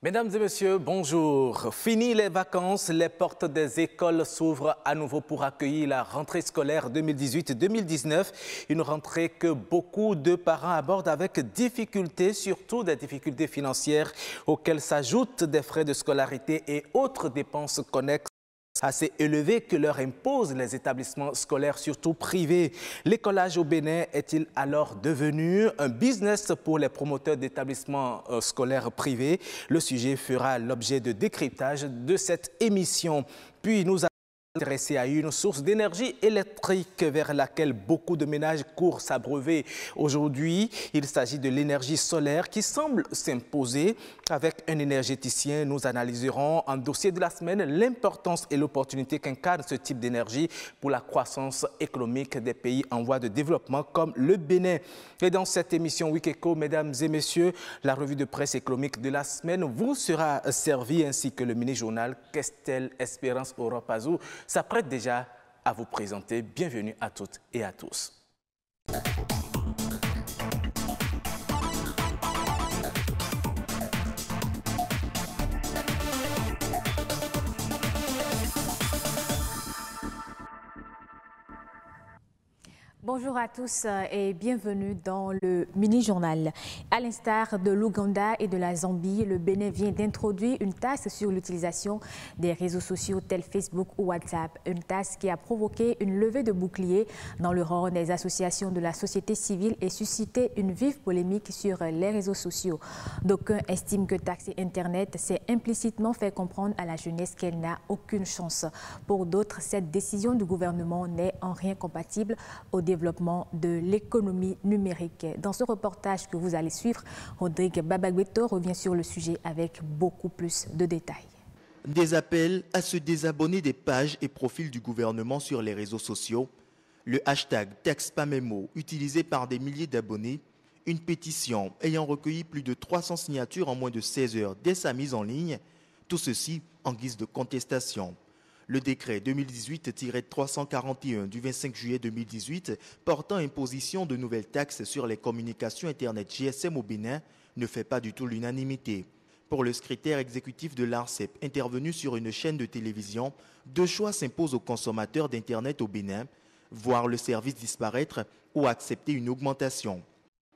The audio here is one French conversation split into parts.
Mesdames et messieurs, bonjour. Fini les vacances, les portes des écoles s'ouvrent à nouveau pour accueillir la rentrée scolaire 2018-2019. Une rentrée que beaucoup de parents abordent avec difficulté, surtout des difficultés financières auxquelles s'ajoutent des frais de scolarité et autres dépenses connexes assez élevés que leur imposent les établissements scolaires, surtout privés. L'écolage au Bénin est-il alors devenu un business pour les promoteurs d'établissements scolaires privés? Le sujet fera l'objet de décryptage de cette émission. Puis nous intéressés à une source d'énergie électrique vers laquelle beaucoup de ménages courent s'abreuver. Aujourd'hui, il s'agit de l'énergie solaire qui semble s'imposer. Avec un énergéticien, nous analyserons en dossier de la semaine l'importance et l'opportunité qu'incarne ce type d'énergie pour la croissance économique des pays en voie de développement comme le Bénin. Et dans cette émission Week-Eco, mesdames et messieurs, la revue de presse économique de la semaine vous sera servie ainsi que le mini-journal Questel Espérance Europe Azul s'apprête déjà à vous présenter. Bienvenue à toutes et à tous. Bonjour à tous et bienvenue dans le mini-journal. À l'instar de l'Ouganda et de la Zambie, le Bénin vient d'introduire une taxe sur l'utilisation des réseaux sociaux tels Facebook ou WhatsApp. Une taxe qui a provoqué une levée de boucliers dans le rang des associations de la société civile et suscité une vive polémique sur les réseaux sociaux. D'aucuns estiment que taxer Internet, c'est implicitement faire comprendre à la jeunesse qu'elle n'a aucune chance. Pour d'autres, cette décision du gouvernement n'est en rien compatible au développement de l'économie numérique. Dans ce reportage que vous allez suivre, Rodrigue Babagbeto revient sur le sujet avec beaucoup plus de détails. Des appels à se désabonner des pages et profils du gouvernement sur les réseaux sociaux, le hashtag #TaxPaMemo utilisé par des milliers d'abonnés, une pétition ayant recueilli plus de 300 signatures en moins de 16 heures dès sa mise en ligne, tout ceci en guise de contestation. Le décret 2018-341 du 25 juillet 2018 portant imposition de nouvelles taxes sur les communications Internet GSM au Bénin ne fait pas du tout l'unanimité. Pour le secrétaire exécutif de l'ARCEP intervenu sur une chaîne de télévision, deux choix s'imposent aux consommateurs d'Internet au Bénin, voir le service disparaître ou accepter une augmentation.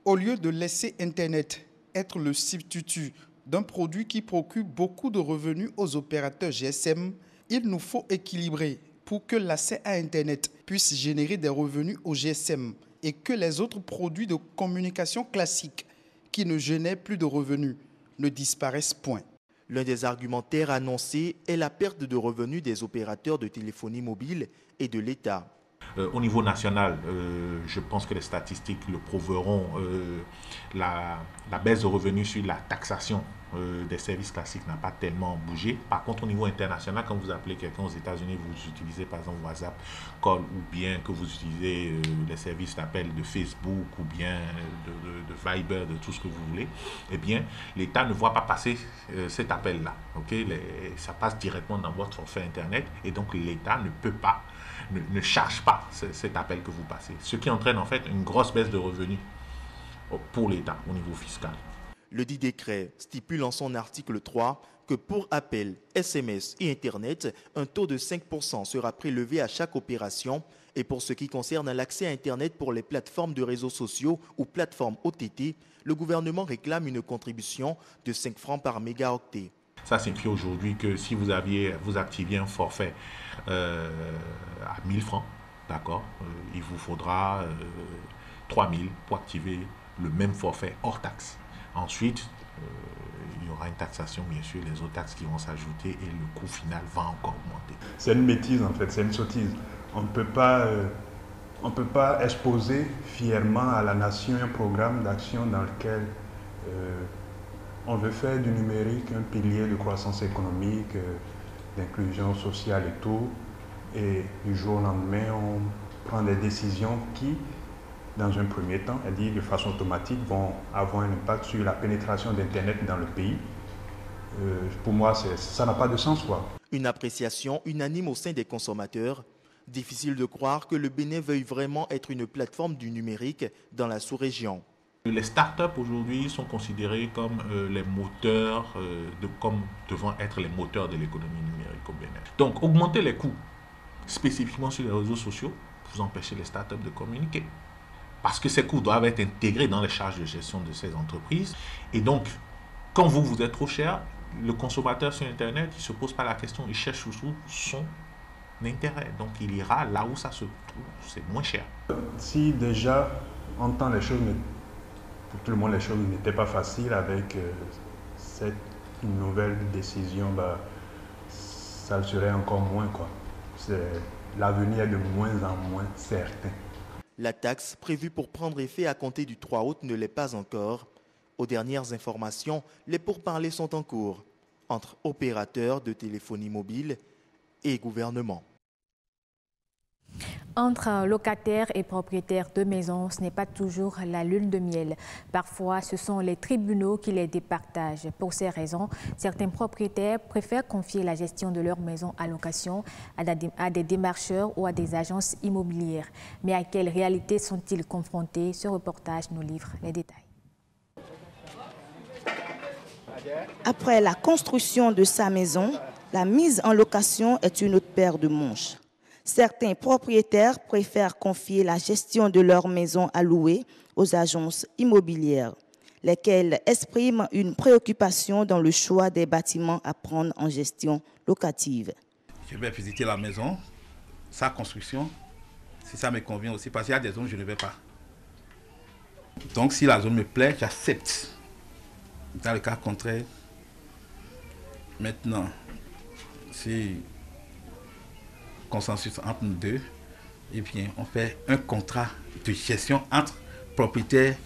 Au lieu de laisser Internet être le substitut d'un produit qui procure beaucoup de revenus aux opérateurs GSM, il nous faut équilibrer pour que l'accès à Internet puisse générer des revenus au GSM et que les autres produits de communication classiques qui ne génèrent plus de revenus ne disparaissent point. L'un des argumentaires annoncés est la perte de revenus des opérateurs de téléphonie mobile et de l'État. Au niveau national, je pense que les statistiques le prouveront, la baisse de revenus sur la taxation des services classiques n'a pas tellement bougé. Par contre, au niveau international, quand vous appelez quelqu'un aux États-Unis, vous utilisez par exemple WhatsApp, Call, ou bien que vous utilisez les services d'appel de Facebook ou bien de Viber, de tout ce que vous voulez, eh bien, l'État ne voit pas passer cet appel-là. Okay? Ça passe directement dans votre forfait Internet et donc l'État ne peut pas ne charge pas cet appel que vous passez. Ce qui entraîne en fait une grosse baisse de revenus pour l'État au niveau fiscal. Le dit décret stipule en son article 3 que pour appel, SMS et Internet, un taux de 5% sera prélevé à chaque opération et pour ce qui concerne l'accès à Internet pour les plateformes de réseaux sociaux ou plateformes OTT, le gouvernement réclame une contribution de 5 francs par mégaoctet. Ça signifie aujourd'hui que si vous activiez un forfait à 1000 francs, d'accord, il vous faudra 3000 pour activer le même forfait hors taxe. Ensuite, il y aura une taxation, bien sûr, les autres taxes qui vont s'ajouter et le coût final va encore augmenter. C'est une bêtise en fait, c'est une sottise. On ne peut pas exposer fièrement à la nation un programme d'action dans lequel on veut faire du numérique un pilier de croissance économique, d'inclusion sociale et tout. Et du jour au lendemain, on prend des décisions qui, dans un premier temps, de façon automatique, vont avoir un impact sur la pénétration d'Internet dans le pays. Pour moi, ça n'a pas de sens, quoi. Une appréciation unanime au sein des consommateurs. Difficile de croire que le Bénin veuille vraiment être une plateforme du numérique dans la sous-région. Les startups aujourd'hui sont considérées comme les moteurs, comme devant être les moteurs de l'économie numérique au Bénin. Donc augmenter les coûts spécifiquement sur les réseaux sociaux pour empêcher les startups de communiquer. Parce que ces coûts doivent être intégrés dans les charges de gestion de ces entreprises. Et donc, quand vous êtes trop cher, le consommateur sur Internet, il ne se pose pas la question, il cherche surtout son intérêt. Donc il ira là où ça se trouve, c'est moins cher. Si déjà, en temps, les choses, pour tout le monde, les choses n'étaient pas faciles avec cette nouvelle décision, ça le serait encore moins, quoi. L'avenir est de moins en moins certain. La taxe prévue pour prendre effet à compter du 3 août ne l'est pas encore. Aux dernières informations, les pourparlers sont en cours entre opérateurs de téléphonie mobile et gouvernement. Entre locataires et propriétaires de maisons, ce n'est pas toujours la lune de miel. Parfois, ce sont les tribunaux qui les départagent. Pour ces raisons, certains propriétaires préfèrent confier la gestion de leur maison à location à des démarcheurs ou à des agences immobilières. Mais à quelle réalité sont-ils confrontés? Ce reportage nous livre les détails. Après la construction de sa maison, la mise en location est une autre paire de manches. Certains propriétaires préfèrent confier la gestion de leur maison à louer aux agences immobilières, lesquelles expriment une préoccupation dans le choix des bâtiments à prendre en gestion locative. Je vais visiter la maison, sa construction, si ça me convient aussi, parce qu'il y a des zones où je ne vais pas. Donc si la zone me plaît, j'accepte. Dans le cas contraire, maintenant, si consensus entre nous deux, eh bien, on fait un contrat de gestion entre propriétaire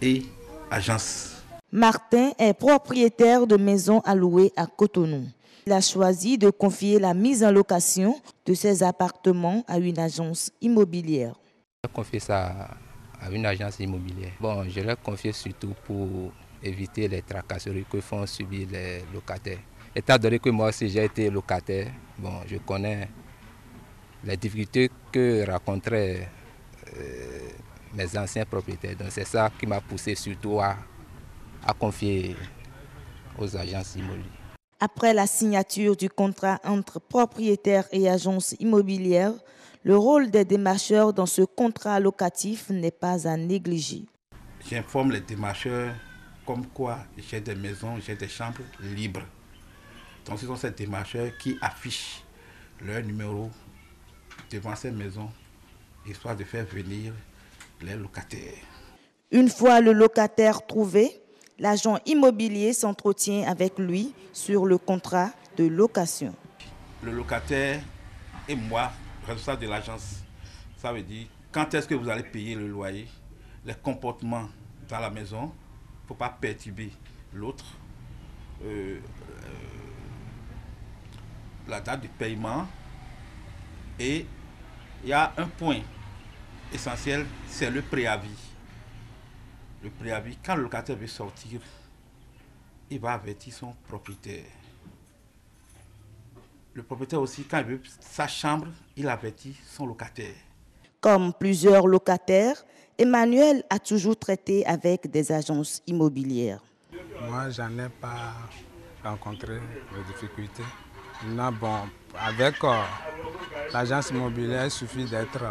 et agence. Martin est propriétaire de maisons à louer à Cotonou. Il a choisi de confier la mise en location de ses appartements à une agence immobilière. Je confie ça à une agence immobilière. Bon, je l'ai confié surtout pour éviter les tracasseries que font subir les locataires. Étant donné que moi aussi j'ai été locataire, bon, je connais les difficultés que rencontraient mes anciens propriétaires. Donc c'est ça qui m'a poussé surtout à confier aux agences immobilières. Après la signature du contrat entre propriétaires et agences immobilières, le rôle des démarcheurs dans ce contrat locatif n'est pas à négliger. J'informe les démarcheurs comme quoi j'ai des maisons, j'ai des chambres libres. Donc ce sont ces démarcheurs qui affichent leur numéro devant ces maisons, histoire de faire venir les locataires. Une fois le locataire trouvé, l'agent immobilier s'entretient avec lui sur le contrat de location. Le locataire et moi, responsable de l'agence, ça veut dire quand est-ce que vous allez payer le loyer, les comportements dans la maison, il ne faut pas perturber l'autre, la date de paiement. Et il y a un point essentiel, c'est le préavis. Le préavis, quand le locataire veut sortir, il va avertir son propriétaire. Le propriétaire aussi, quand il veut sa chambre, il avertit son locataire. Comme plusieurs locataires, Emmanuel a toujours traité avec des agences immobilières. Moi, je n'en ai pas rencontré de difficultés. Non, bon, avec l'agence immobilière, il suffit d'être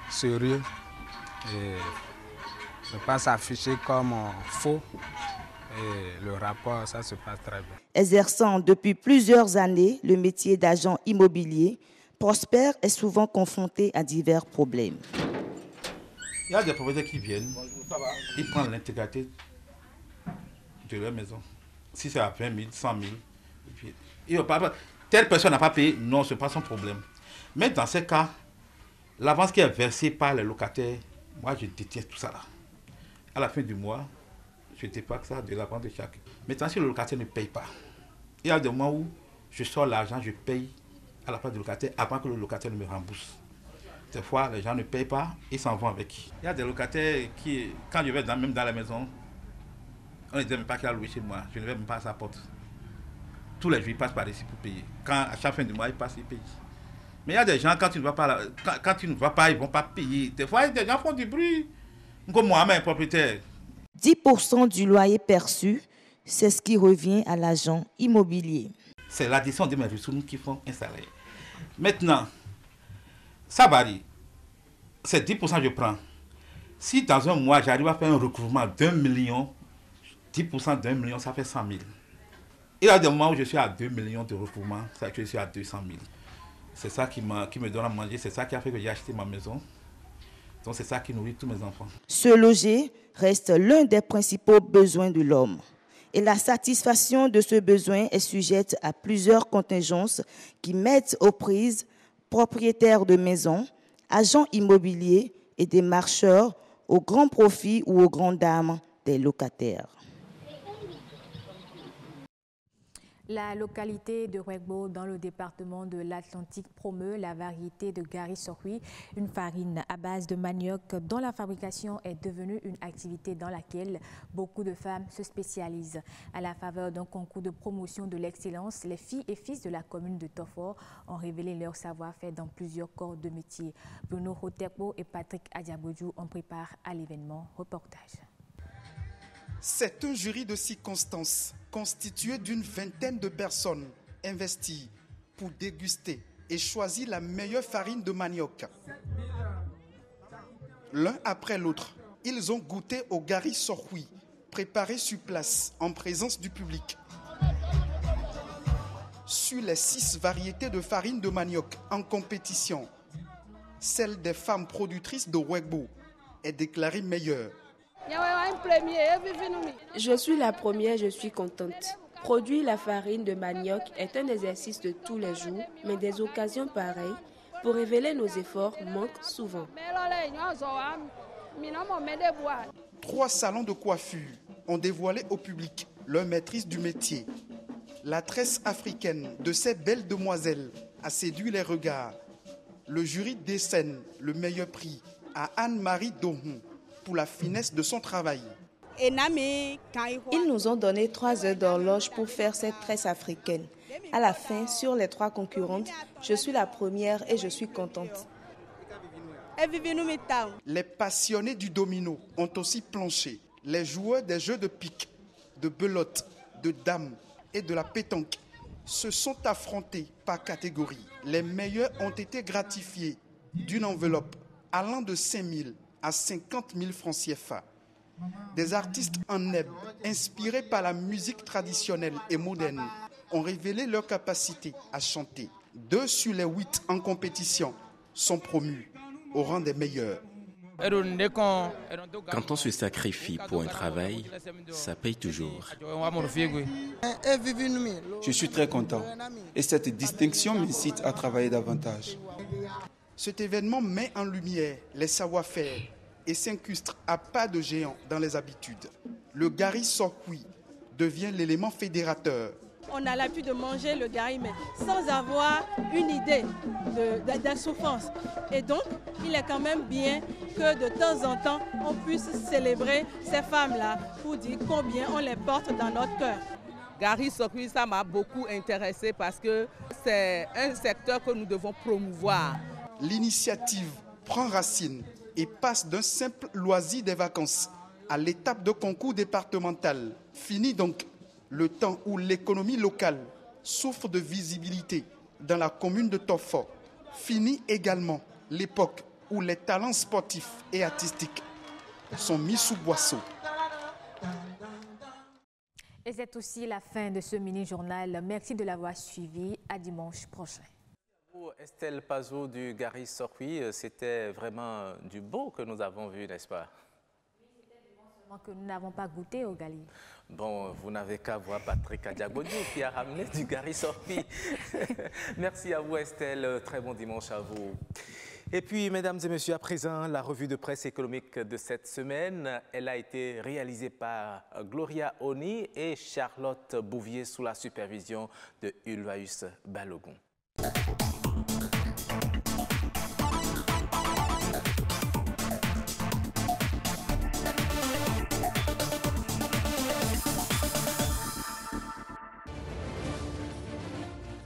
sérieux et ne pas s'afficher comme faux. Et le rapport, ça se passe très bien. Exerçant depuis plusieurs années le métier d'agent immobilier, Prosper est souvent confronté à divers problèmes. Il y a des propriétaires qui viennent, ils prennent l'intégralité de leur maison. Si c'est à 20 000, 100 000, telle personne n'a pas payé, non, ce n'est pas son problème. Mais dans ces cas, l'avance qui est versée par les locataires, moi je déteste tout ça là. À la fin du mois, je dépasse ça de l'avance de chacun. Maintenant, si le locataire ne paye pas, il y a des moments où je sors l'argent, je paye à la place du locataire avant que le locataire ne me rembourse. Des fois, les gens ne payent pas, ils s'en vont avec. Il y a des locataires qui, quand je vais même dans la maison, on ne dit même pas qu'il a loué chez moi, je ne vais même pas à sa porte. Tous les jours, ils passent par ici pour payer. Quand à chaque fin du mois, ils passent, ils payent. Mais il y a des gens, quand tu ne vas pas, quand tu ne vas pas, ils ne vont pas payer. Des fois, des gens font du bruit. Comme moi, même propriétaire. 10% du loyer perçu, c'est ce qui revient à l'agent immobilier. C'est l'addition de mes ressources qui font un salaire. Maintenant, ça varie. C'est 10% que je prends. Si dans un mois, j'arrive à faire un recouvrement d'1 million, 10% d'1 million, ça fait 100 000. Il y a des moments où je suis à 2 millions de recouvrement, ça fait que je suis à 200 000. C'est ça qui me donne à manger, c'est ça qui a fait que j'ai acheté ma maison. Donc c'est ça qui nourrit tous mes enfants. Se loger reste l'un des principaux besoins de l'homme. Et la satisfaction de ce besoin est sujette à plusieurs contingences qui mettent aux prises propriétaires de maisons, agents immobiliers et des marcheurs au grand profit ou aux grandes dames des locataires. La localité de Ouegbo, dans le département de l'Atlantique, promeut la variété de gari sorgho, une farine à base de manioc dont la fabrication est devenue une activité dans laquelle beaucoup de femmes se spécialisent. À la faveur d'un concours de promotion de l'excellence, les filles et fils de la commune de Tofor ont révélé leur savoir-faire dans plusieurs corps de métier. Bruno Hotepo et Patrick Adiabodjou en préparent à l'événement. Reportage. C'est un jury de circonstances constitué d'une vingtaine de personnes investies pour déguster et choisir la meilleure farine de manioc. L'un après l'autre, ils ont goûté au gari sorgho, préparé sur place en présence du public. Sur les 6 variétés de farine de manioc en compétition, celle des femmes productrices de Ouegbo est déclarée meilleure. Je suis la première, je suis contente. Produire la farine de manioc est un exercice de tous les jours, mais des occasions pareilles pour révéler nos efforts manquent souvent. 3 salons de coiffure ont dévoilé au public leur maîtrise du métier. La tresse africaine de ces belles demoiselles a séduit les regards. Le jury décerne le meilleur prix à Anne-Marie Dohon pour la finesse de son travail. Ils nous ont donné 3 heures d'horloge pour faire cette tresse africaine. À la fin, sur les 3 concurrentes, je suis la première et je suis contente. Les passionnés du domino ont aussi planché. Les joueurs des jeux de pique, de belote, de dames et de la pétanque se sont affrontés par catégorie. Les meilleurs ont été gratifiés d'une enveloppe allant de 5 000 à 50 000 francs CFA. Des artistes en neb, inspirés par la musique traditionnelle et moderne, ont révélé leur capacité à chanter. 2 sur les 8 en compétition sont promus au rang des meilleurs. Quand on se sacrifie pour un travail, ça paye toujours. Je suis très content et cette distinction m'incite à travailler davantage. Cet événement met en lumière les savoir-faire et s'incruste à pas de géant dans les habitudes. Le gari sorgho devient l'élément fédérateur. On a l'habitude de manger le gari, mais sans avoir une idée de souffrance. Et donc, il est quand même bien que de temps en temps, on puisse célébrer ces femmes-là pour dire combien on les porte dans notre cœur. Gari sorgho, ça m'a beaucoup intéressé parce que c'est un secteur que nous devons promouvoir. L'initiative prend racine et passe d'un simple loisir des vacances à l'étape de concours départemental. Fini donc le temps où l'économie locale souffre de visibilité dans la commune de Tofor. Fini également l'époque où les talents sportifs et artistiques sont mis sous boisseau. Et c'est aussi la fin de ce mini-journal. Merci de l'avoir suivi. À dimanche prochain. Estelle Pazou du gari sorgho, c'était vraiment du beau que nous avons vu, n'est-ce pas? Oui, c'était vraiment que nous n'avons pas goûté au gali. Bon, vous n'avez qu'à voir Patrick Adiabodjou qui a ramené du gari sorgho. Merci à vous Estelle, très bon dimanche à vous. Et puis, mesdames et messieurs, à présent, la revue de presse économique de cette semaine, elle a été réalisée par Gloria Oni et Charlotte Bouvier sous la supervision de Ulvaeus Balogun.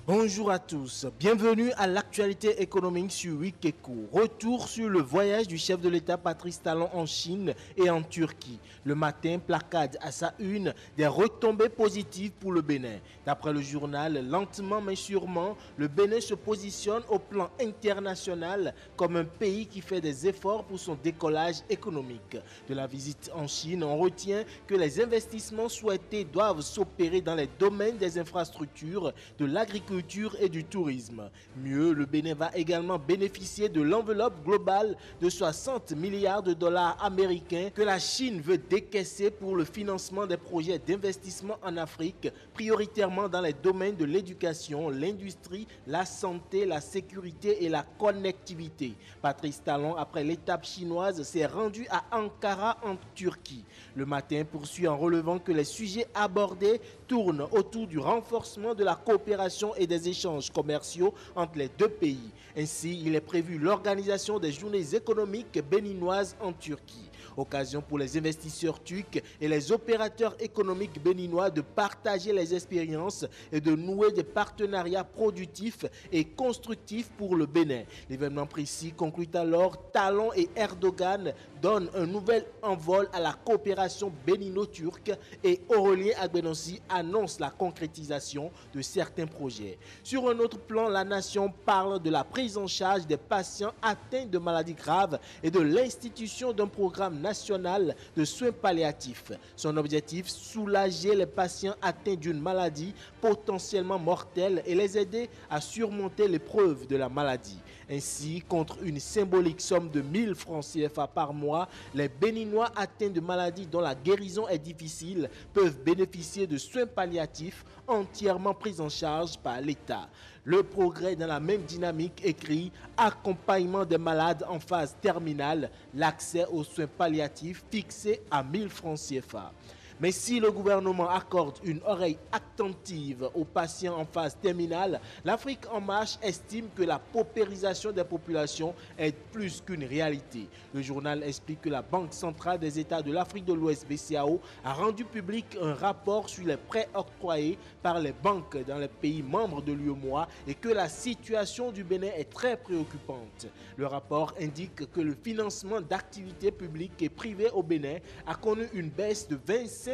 Bonjour à tous, bienvenue à l'actualité économique sur Wikeco. Retour sur le voyage du chef de l'État Patrice Talon en Chine et en Turquie. Le matin, placade à sa une des retombées positives pour le Bénin. D'après le journal, lentement mais sûrement, le Bénin se positionne au plan international comme un pays qui fait des efforts pour son décollage économique. De la visite en Chine, on retient que les investissements souhaités doivent s'opérer dans les domaines des infrastructures, de l'agriculture et du tourisme. Mieux, le Bénin va également bénéficier de l'enveloppe globale de 60 milliards de dollars américains que la Chine veut décaisser pour le financement des projets d'investissement en Afrique, prioritairement dans les domaines de l'éducation, l'industrie, la santé, la sécurité et la connectivité. Patrice Talon, après l'étape chinoise, s'est rendu à Ankara en Turquie. Le matin poursuit en relevant que les sujets abordés tournent autour du renforcement de la coopération et des échanges commerciaux entre les deux pays. Ainsi, il est prévu l'organisation des journées économiques béninoises en Turquie. Occasion pour les investisseurs turcs et les opérateurs économiques béninois de partager les expériences et de nouer des partenariats productifs et constructifs pour le Bénin. L'événement précis conclut alors Talon et Erdogan donnent un nouvel envol à la coopération bénino-turque et Aurélien Agbenonsi annonce la concrétisation de certains projets. Sur un autre plan, la nation parle de la prise en charge des patients atteints de maladies graves et de l'institution d'un programme national de soins palliatifs. Son objectif, soulager les patients atteints d'une maladie potentiellement mortelle et les aider à surmonter l'épreuve de la maladie. Ainsi, contre une symbolique somme de 1000 francs CFA par mois, les Béninois atteints de maladies dont la guérison est difficile peuvent bénéficier de soins palliatifs entièrement pris en charge par l'État. Le progrès dans la même dynamique écrit « Accompagnement des malades en phase terminale, l'accès aux soins palliatifs fixé à 1000 francs CFA ». Mais si le gouvernement accorde une oreille attentive aux patients en phase terminale, l'Afrique en marche estime que la paupérisation des populations est plus qu'une réalité. Le journal explique que la Banque centrale des États de l'Afrique de l'Ouest, BCAO, a rendu public un rapport sur les prêts octroyés par les banques dans les pays membres de l'UEMOA et que la situation du Bénin est très préoccupante. Le rapport indique que le financement d'activités publiques et privées au Bénin a connu une baisse de 25%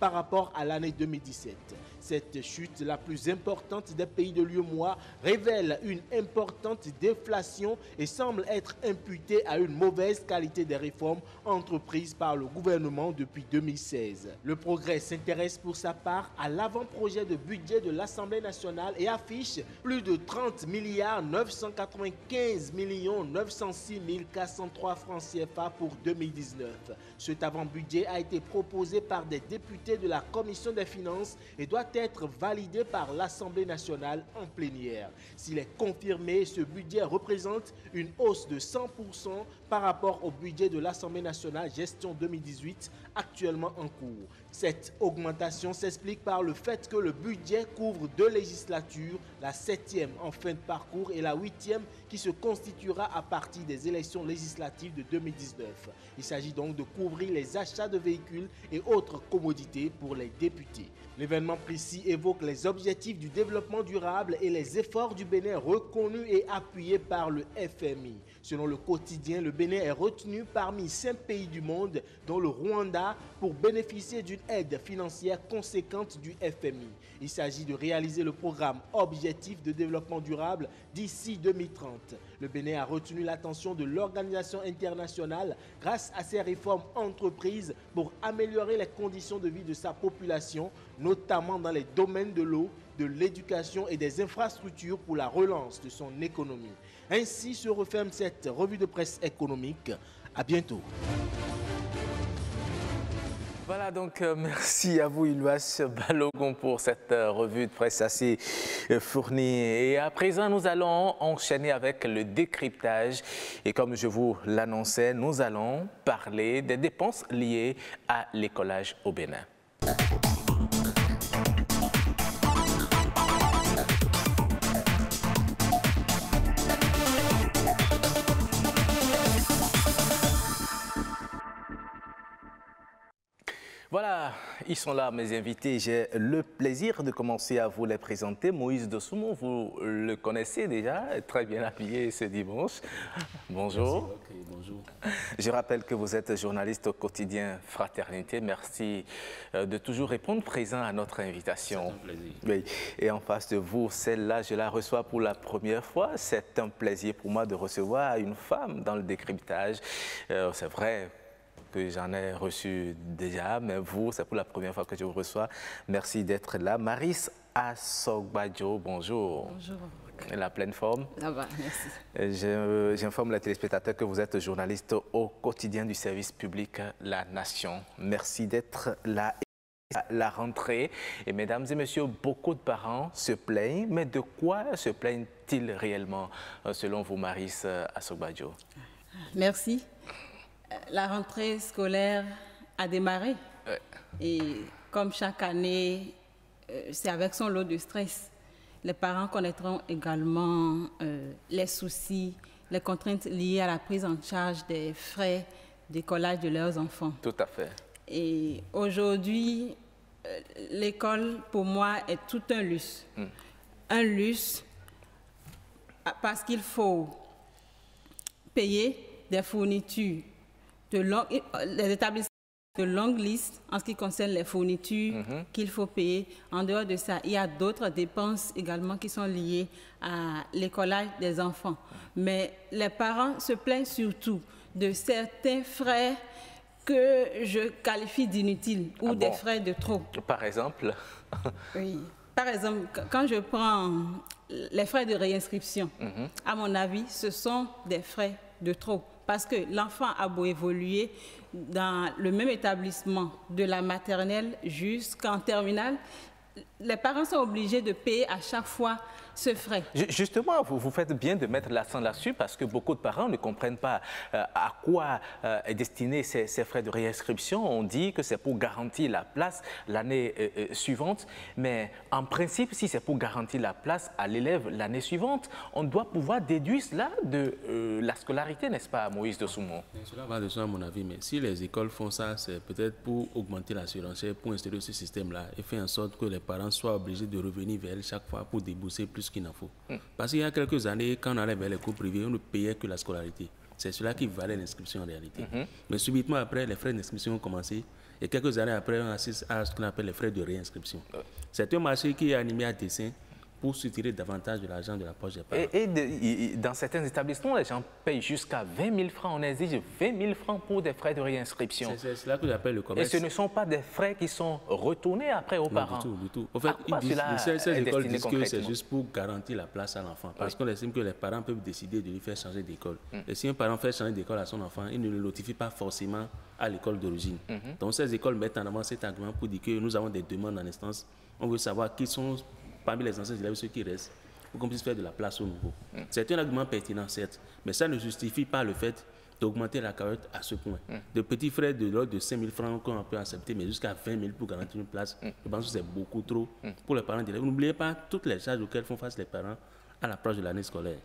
par rapport à l'année 2017. Cette chute, la plus importante des pays de l'UEMOA, révèle une importante déflation et semble être imputée à une mauvaise qualité des réformes entreprises par le gouvernement depuis 2016. Le Progrès s'intéresse pour sa part à l'avant-projet de budget de l'Assemblée nationale et affiche plus de 30 milliards 995 906 403 francs CFA pour 2019. Cet avant-budget a été proposé par des députés de la Commission des finances et doit être validé par l'Assemblée nationale en plénière. S'il est confirmé, ce budget représente une hausse de 100% par rapport au budget de l'Assemblée nationale gestion 2018 actuellement en cours. Cette augmentation s'explique par le fait que le budget couvre 2 législatures, la 7e en fin de parcours et la 8e qui se constituera à partir des élections législatives de 2019. Il s'agit donc de couvrir les achats de véhicules et autres commodités pour les députés. L'événement précis évoque les objectifs du développement durable et les efforts du Bénin reconnus et appuyés par le FMI. Selon le quotidien, le Bénin est retenu parmi 5 pays du monde, dont le Rwanda, pour bénéficier d'une aide financière conséquente du FMI. Il s'agit de réaliser le programme Objectif de développement durable d'ici 2030. Le Bénin a retenu l'attention de l'organisation internationale grâce à ses réformes entreprises pour améliorer les conditions de vie de sa population, notamment dans les domaines de l'eau, de l'éducation et des infrastructures pour la relance de son économie. Ainsi se referme cette revue de presse économique. À bientôt. Voilà donc, merci à vous Iluas Balogun pour cette revue de presse assez fournie. Et à présent, nous allons enchaîner avec le décryptage. Et comme je vous l'annonçais, nous allons parler des dépenses liées à l'écolage au Bénin. Voilà, ils sont là, mes invités. J'ai le plaisir de commencer à vous les présenter. Moïse Dossoumo, vous le connaissez déjà, très bien habillé ce dimanche. Bonjour. Merci, bonjour. Je rappelle que vous êtes journaliste au quotidien Fraternité. Merci de toujours répondre présent à notre invitation. C'est un plaisir. Oui. Et en face de vous, celle-là, je la reçois pour la première fois. C'est un plaisir pour moi de recevoir une femme dans le décryptage. C'est vrai que j'en ai reçu déjà, mais vous, c'est pour la première fois que je vous reçois. Merci d'être là. Maris Assogbadjo, bonjour. Bonjour. La pleine forme. Ça va, merci. J'informe les téléspectateurs que vous êtes journaliste au quotidien du service public La Nation. Merci d'être là. La rentrée. Et mesdames et messieurs, beaucoup de parents se plaignent. Mais de quoi se plaignent-ils réellement, selon vous, Maris Assogbadjo? Merci. La rentrée scolaire a démarré. Ouais. Et comme chaque année, c'est avec son lot de stress. Les parents connaîtront également les soucis, les contraintes liées à la prise en charge des frais d'écolage de leurs enfants. Tout à fait. Et aujourd'hui, l'école, pour moi, est tout un luxe. Un luxe parce qu'il faut payer des fournitures, les établissements de longue liste en ce qui concerne les fournitures qu'il faut payer. En dehors de ça, il y a d'autres dépenses également qui sont liées à l'écolage des enfants. Mais les parents se plaignent surtout de certains frais que je qualifie d'inutiles ou des frais de trop. Par exemple? Oui. Par exemple, quand je prends les frais de réinscription, à mon avis, ce sont des frais de trop. Parce que l'enfant a beau évoluer dans le même établissement de la maternelle jusqu'en terminale, les parents sont obligés de payer à chaque fois ce frais. Justement, vous faites bien de mettre l'accent là-dessus parce que beaucoup de parents ne comprennent pas à quoi est destiné ces frais de réinscription. On dit que c'est pour garantir la place l'année suivante, mais en principe, si c'est pour garantir la place à l'élève l'année suivante, on doit pouvoir déduire cela de la scolarité, n'est-ce pas, Moïse Dossoumo? Cela va de soi à mon avis, mais si les écoles font ça, c'est peut-être pour augmenter la surenchère, pour instaurer ce système-là et faire en sorte que les parents soient obligés de revenir vers elles chaque fois pour débourser plus qu'il n'en faut. Parce qu'il y a quelques années, quand on allait vers les cours privés, on ne payait que la scolarité. C'est cela qui valait l'inscription en réalité. Mais subitement après, les frais d'inscription ont commencé et quelques années après, on assiste à ce qu'on appelle les frais de réinscription. C'est un marché qui est animé à dessein pour se tirer davantage de l'argent de la poche des parents. Et dans certains établissements, les gens payent jusqu'à 20 000 francs. On exige 20 000 francs pour des frais de réinscription. C'est cela que j'appelle le commerce. Et ce ne sont pas des frais qui sont retournés après aux parents. Non, du tout. En fait, ces écoles disent que c'est juste pour garantir la place à l'enfant. Parce qu'on estime que les parents peuvent décider de lui faire changer d'école. Et si un parent fait changer d'école à son enfant, il ne le notifie pas forcément à l'école d'origine. Donc ces écoles mettent en avant cet argument pour dire que nous avons des demandes en instance. On veut savoir qui sont parmi les anciens élèves, ceux qui restent, pour qu'on puisse faire de la place au nouveau. C'est un argument pertinent, certes, mais ça ne justifie pas le fait d'augmenter la carotte à ce point. De petits frais de l'ordre de 5 000 francs qu'on peut accepter, mais jusqu'à 20 000 pour garantir une place, je pense que c'est beaucoup trop pour les parents d'élèves. N'oubliez pas toutes les charges auxquelles font face les parents à l'approche de l'année scolaire.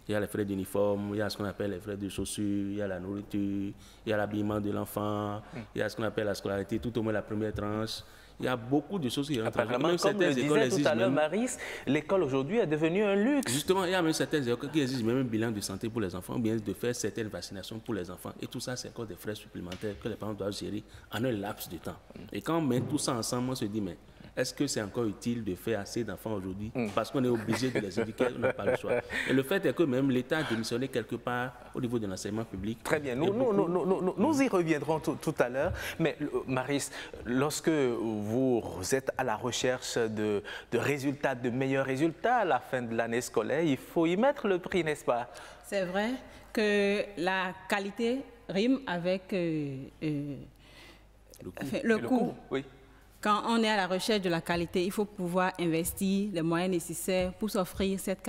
Il y a les frais d'uniforme, il y a ce qu'on appelle les frais de chaussures, il y a la nourriture, il y a l'habillement de l'enfant, il y a ce qu'on appelle la scolarité, tout au moins la première tranche. Il y a beaucoup de choses qui rentrent. Apparemment, comme le disait tout à l'heure Maris, l'école aujourd'hui est devenue un luxe. Justement, il y a même certaines écoles qui exigent même un bilan de santé pour les enfants, ou bien de faire certaines vaccinations pour les enfants. Et tout ça, c'est encore des frais supplémentaires que les parents doivent gérer en un laps de temps. Et quand on met tout ça ensemble, on se dit, mais est-ce que c'est encore utile de faire assez d'enfants aujourd'hui parce qu'on est obligé de les éduquer, on n'a pas le choix. Et le fait est que même l'État a démissionné quelque part au niveau de l'enseignement public. Très bien, nous y reviendrons tout à l'heure. Mais Maris, lorsque vous êtes à la recherche de résultats, de meilleurs résultats à la fin de l'année scolaire, il faut y mettre le prix, n'est-ce pas? C'est vrai que la qualité rime avec le coût. Oui. Quand on est à la recherche de la qualité, il faut pouvoir investir les moyens nécessaires pour s'offrir cette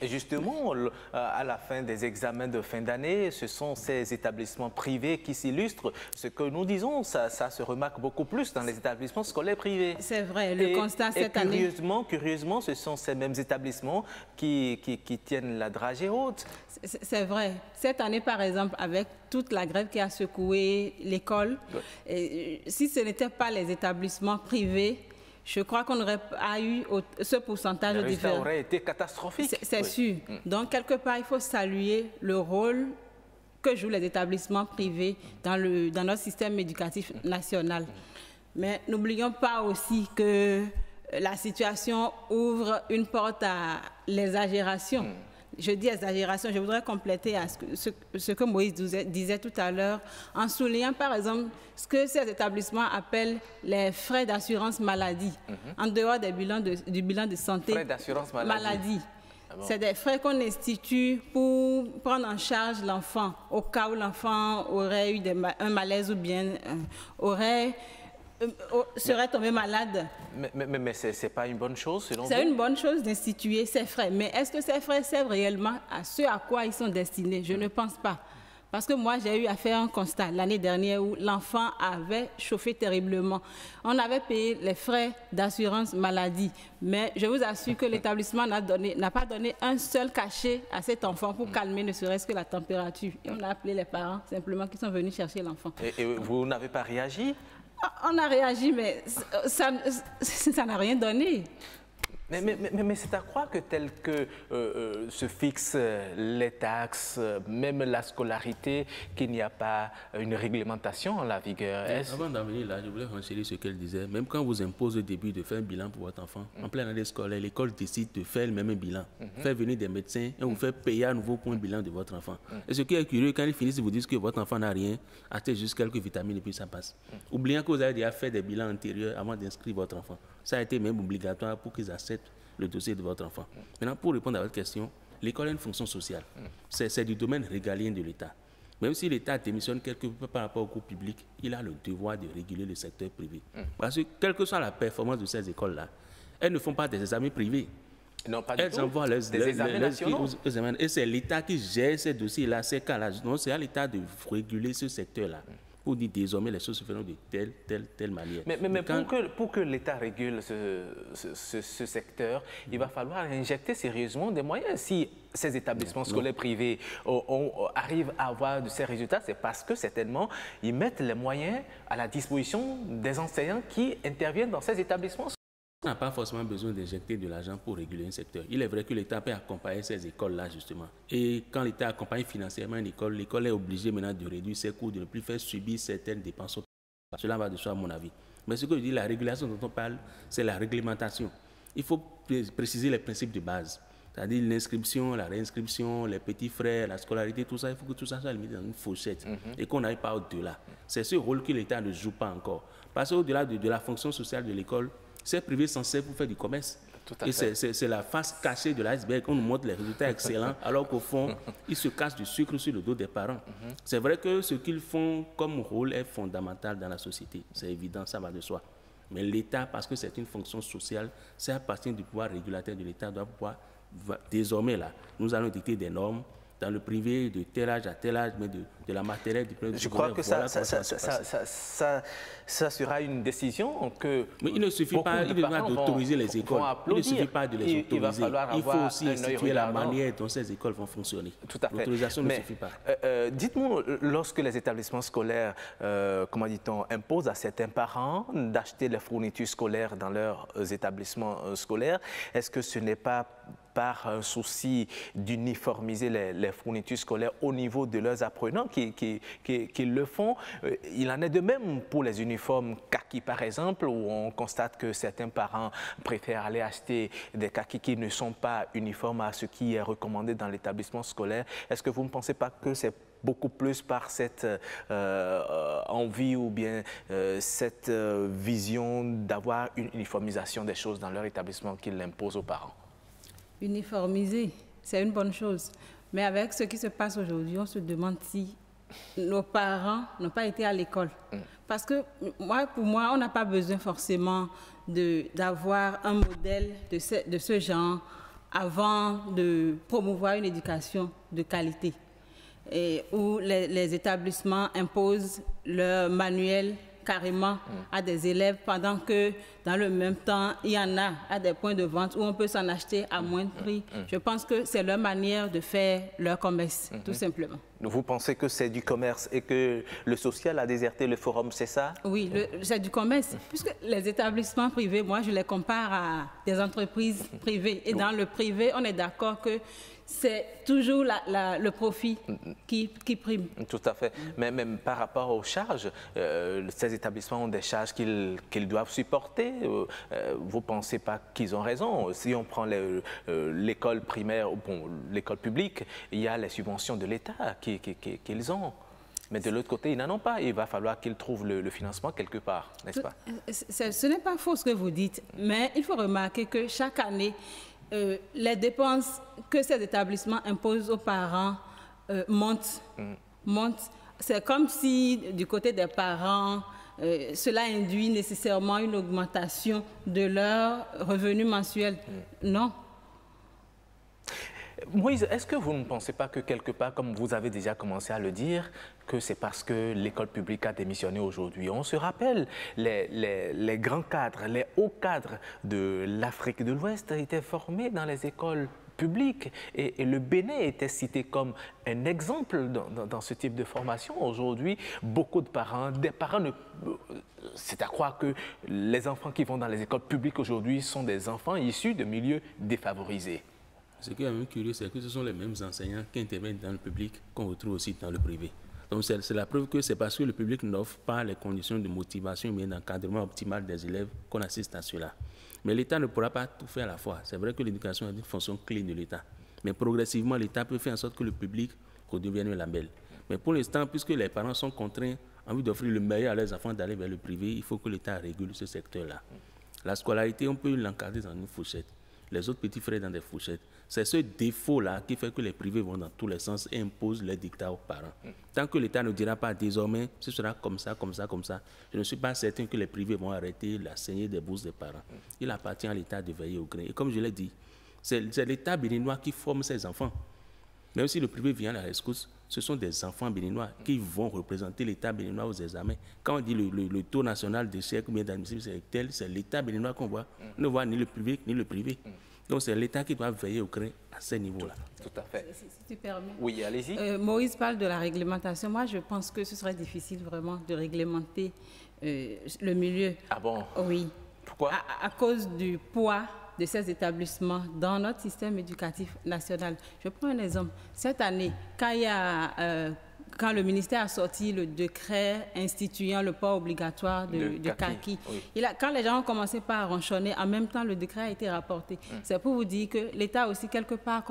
Et justement, à la fin des examens de fin d'année, ce sont ces établissements privés qui s'illustrent. Ce que nous disons, ça se remarque beaucoup plus dans les établissements scolaires privés. C'est vrai, le constat cette année... Curieusement, ce sont ces mêmes établissements qui tiennent la dragée haute. C'est vrai. Cette année, par exemple, avec toute la grève qui a secoué l'école, si ce n'était pas les établissements privés, je crois qu'on n'aurait pas eu ce pourcentage de différence. Ça aurait été catastrophique. C'est sûr. Donc, quelque part, il faut saluer le rôle que jouent les établissements privés dans notre système éducatif national. Mais n'oublions pas aussi que la situation ouvre une porte à l'exagération. Je dis exagération, je voudrais compléter à ce que Moïse disait tout à l'heure, en soulignant par exemple ce que ces établissements appellent les frais d'assurance maladie, en dehors du bilan de santé. Frais d'assurance maladie. Ah bon. C'est des frais qu'on institue pour prendre en charge l'enfant, au cas où l'enfant aurait eu un malaise ou bien serait tombé malade. Mais ce n'est pas une bonne chose selon vous? C'est une bonne chose d'instituer ces frais. Mais est-ce que ces frais servent réellement à ce à quoi ils sont destinés? Je ne pense pas. Parce que moi, j'ai eu à faire un constat l'année dernière où l'enfant avait chauffé terriblement. On avait payé les frais d'assurance maladie. Mais je vous assure que l'établissement n'a pas donné un seul cachet à cet enfant pour calmer ne serait-ce que la température. Et on a appelé les parents simplement qui sont venus chercher l'enfant. Et vous n'avez pas réagi? On a réagi, mais ça n'a rien donné. Mais c'est à croire que tel que se fixent les taxes, même la scolarité, qu'il n'y a pas une réglementation en la vigueur. Avant d'en venir là, je voulais renseigner ce qu'elle disait. Même quand vous imposez au début de faire un bilan pour votre enfant, en pleine année scolaire, l'école décide de faire le même bilan, faire venir des médecins et vous faire payer à nouveau pour un bilan de votre enfant. Et ce qui est curieux, quand ils finissent, ils vous disent que votre enfant n'a rien, achetez juste quelques vitamines et puis ça passe. Oubliant que vous avez déjà fait des bilans antérieurs avant d'inscrire votre enfant. Ça a été même obligatoire pour qu'ils acceptent le dossier de votre enfant. Maintenant, pour répondre à votre question, l'école a une fonction sociale. C'est du domaine régalien de l'État. Même si l'État démissionne quelque peu par rapport au cours public, il a le devoir de réguler le secteur privé. Parce que, quelle que soit la performance de ces écoles-là, elles ne font pas des examens privés. Non, pas du tout. Elles envoient des examens nationaux. Et c'est l'État qui gère ces dossiers-là, ces cas-là. Donc, c'est à l'État de réguler ce secteur-là. Pour dire désormais les choses se feront de telle manière. Mais pour que l'État régule ce secteur, il va falloir injecter sérieusement des moyens. Si ces établissements scolaires privés arrivent à avoir de ces résultats, c'est parce que certainement ils mettent les moyens à la disposition des enseignants qui interviennent dans ces établissements. On n'a pas forcément besoin d'injecter de l'argent pour réguler un secteur. Il est vrai que l'État peut accompagner ces écoles-là, justement. Et quand l'État accompagne financièrement une école, l'école est obligée maintenant de réduire ses coûts, de ne plus faire subir certaines dépenses. Cela va de soi, à mon avis. Mais ce que je dis, la régulation dont on parle, c'est la réglementation. Il faut préciser les principes de base. C'est-à-dire l'inscription, la réinscription, les petits frais, la scolarité, tout ça, il faut que tout ça soit limité dans une fourchette et qu'on n'aille pas au-delà. C'est ce rôle que l'État ne joue pas encore. Parce qu'au-delà de la fonction sociale de l'école, ces privés sont censés pour faire du commerce. Et c'est la face cachée de l'iceberg. On nous montre les résultats excellents, alors qu'au fond, ils se cachent du sucre sur le dos des parents. C'est vrai que ce qu'ils font comme rôle est fondamental dans la société. C'est évident, ça va de soi. Mais l'État, parce que c'est une fonction sociale, c'est à partir du pouvoir régulateur de l'État, doit pouvoir, désormais là, nous allons dicter des normes dans le privé de tel âge à tel âge, mais de la matérielle du premier. Je crois que ça sera une décision que... Mais il ne suffit pas d'autoriser les écoles. Il ne suffit pas de les autoriser. Il faut aussi instituer la manière dont ces écoles vont fonctionner. Tout à fait. L'autorisation ne suffit pas. Dites-moi, lorsque les établissements scolaires, comment dit-on, imposent à certains parents d'acheter les fournitures scolaires dans leurs établissements scolaires, est-ce que ce n'est pas par un souci d'uniformiser les fournitures scolaires au niveau de leurs apprenants qui le font? Il en est de même pour les uniformes kaki, par exemple, où on constate que certains parents préfèrent aller acheter des kakis qui ne sont pas uniformes à ce qui est recommandé dans l'établissement scolaire. Est-ce que vous ne pensez pas que c'est beaucoup plus par cette envie ou bien cette vision d'avoir une uniformisation des choses dans leur établissement qu'ils l'imposent aux parents? Uniformiser, c'est une bonne chose. Mais avec ce qui se passe aujourd'hui, on se demande si nos parents n'ont pas été à l'école. Parce que pour moi, on n'a pas besoin forcément d'avoir un modèle de ce genre avant de promouvoir une éducation de qualité, et où les établissements imposent leur manuel carrément à des élèves, pendant que dans le même temps, il y en a à des points de vente où on peut s'en acheter à moindre prix. Je pense que c'est leur manière de faire leur commerce, tout simplement. Vous pensez que c'est du commerce et que le social a déserté le forum, c'est ça? Oui, c'est du commerce, puisque les établissements privés, moi je les compare à des entreprises privées. Et dans le privé, on est d'accord que c'est toujours le profit qui prime. Tout à fait. Mais même par rapport aux charges, ces établissements ont des charges qu'ils doivent supporter. Vous ne pensez pas qu'ils ont raison? Si on prend l'école primaire, bon, l'école publique, il y a les subventions de l'État qu'ils ont. Mais de l'autre côté, ils n'en ont pas. Il va falloir qu'ils trouvent le financement quelque part, n'est-ce pas? Ce n'est pas faux ce que vous dites, mais il faut remarquer que chaque année, les dépenses que ces établissements imposent aux parents montent. C'est comme si, du côté des parents, cela induit nécessairement une augmentation de leurs revenus mensuels. Non. Moïse, est-ce que vous ne pensez pas que quelque part, comme vous avez déjà commencé à le dire, que c'est parce que l'école publique a démissionné aujourd'hui? On se rappelle, les grands cadres, les hauts cadres de l'Afrique de l'Ouest étaient formés dans les écoles publiques et le Bénin était cité comme un exemple dans ce type de formation. Aujourd'hui, beaucoup de parents, c'est à croire que les enfants qui vont dans les écoles publiques aujourd'hui sont des enfants issus de milieux défavorisés. Ce qui est même curieux, c'est que ce sont les mêmes enseignants qui interviennent dans le public qu'on retrouve aussi dans le privé. Donc c'est la preuve que c'est parce que le public n'offre pas les conditions de motivation et d'encadrement optimal des élèves qu'on assiste à cela. Mais l'État ne pourra pas tout faire à la fois. C'est vrai que l'éducation est une fonction clé de l'État. Mais progressivement, l'État peut faire en sorte que le public redevienne la belle. Mais pour l'instant, puisque les parents sont contraints, en vue d'offrir le meilleur à leurs enfants d'aller vers le privé, il faut que l'État régule ce secteur-là. La scolarité, on peut l'encadrer dans une fourchette. Les autres petits frères dans des fourchettes. C'est ce défaut-là qui fait que les privés vont dans tous les sens et imposent les dictats aux parents. Tant que l'État ne dira pas désormais, ce sera comme ça, comme ça, comme ça, je ne suis pas certain que les privés vont arrêter la saignée des bourses des parents. Il appartient à l'État de veiller au grain. Et comme je l'ai dit, c'est l'État béninois qui forme ses enfants. Même si le privé vient à la rescousse, ce sont des enfants béninois qui vont représenter l'État béninois aux examens. Quand on dit le taux national d'échec ou bien d'admissible, c'est l'État béninois qu'on voit. On ne voit ni le public ni le privé. Donc c'est l'État qui doit veiller au grain à ce niveau-là. Tout à fait. Si tu permets. Oui, allez-y. Moïse parle de la réglementation. Moi, je pense que ce serait difficile vraiment de réglementer le milieu. Ah bon? Oui. Pourquoi? À cause du poids de ces établissements dans notre système éducatif national. Je prends un exemple. Cette année, quand le ministère a sorti le décret instituant le port obligatoire de kaki, oui. Quand les gens ont commencé par ronchonner, en même temps, le décret a été rapporté. C'est pour vous dire que l'État aussi, quelque part,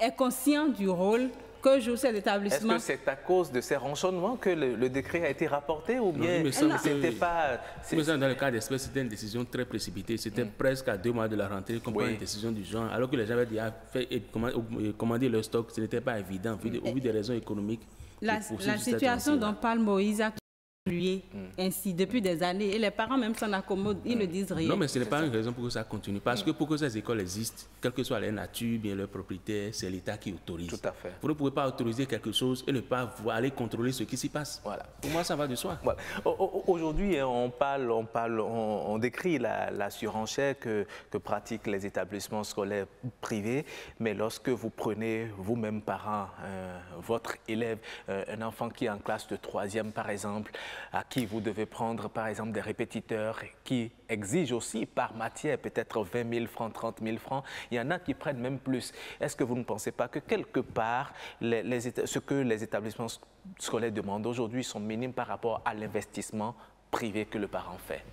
est conscient du rôle que jouent ces établissements. Est-ce que c'est à cause de ces ronchonnements que le décret a été rapporté ou bien c'était pas... Dans le cas d'espèce, c'était une décision très précipitée. C'était presque à 2 mois de la rentrée qu'on prend une décision du genre, alors que les gens avaient déjà commandé leur stock. Ce n'était pas évident au vu des raisons économiques. La situation dont parle Moïse a évolué ainsi depuis des années et les parents même s'en accommodent, ils ne disent rien. Non, mais ce n'est pas une raison pour que ça continue. Parce que pour que ces écoles existent, quelle que soit leur nature, bien leur propriétaire, c'est l'État qui autorise. Tout à fait. Vous ne pouvez pas autoriser quelque chose et ne pas aller contrôler ce qui s'y passe. Voilà. Pour moi, ça va de soi. Voilà. Aujourd'hui, on décrit la surenchère que pratiquent les établissements scolaires privés, mais lorsque vous prenez vous-même parent, votre élève, un enfant qui est en classe de 3e par exemple, à qui vous devez prendre par exemple des répétiteurs qui exigent aussi par matière peut-être 20 000 francs, 30 000 francs, il y en a qui prennent même plus. Est-ce que vous ne pensez pas que quelque part, ce que les établissements scolaires demandent aujourd'hui sont minimes par rapport à l'investissement privé que le parent fait?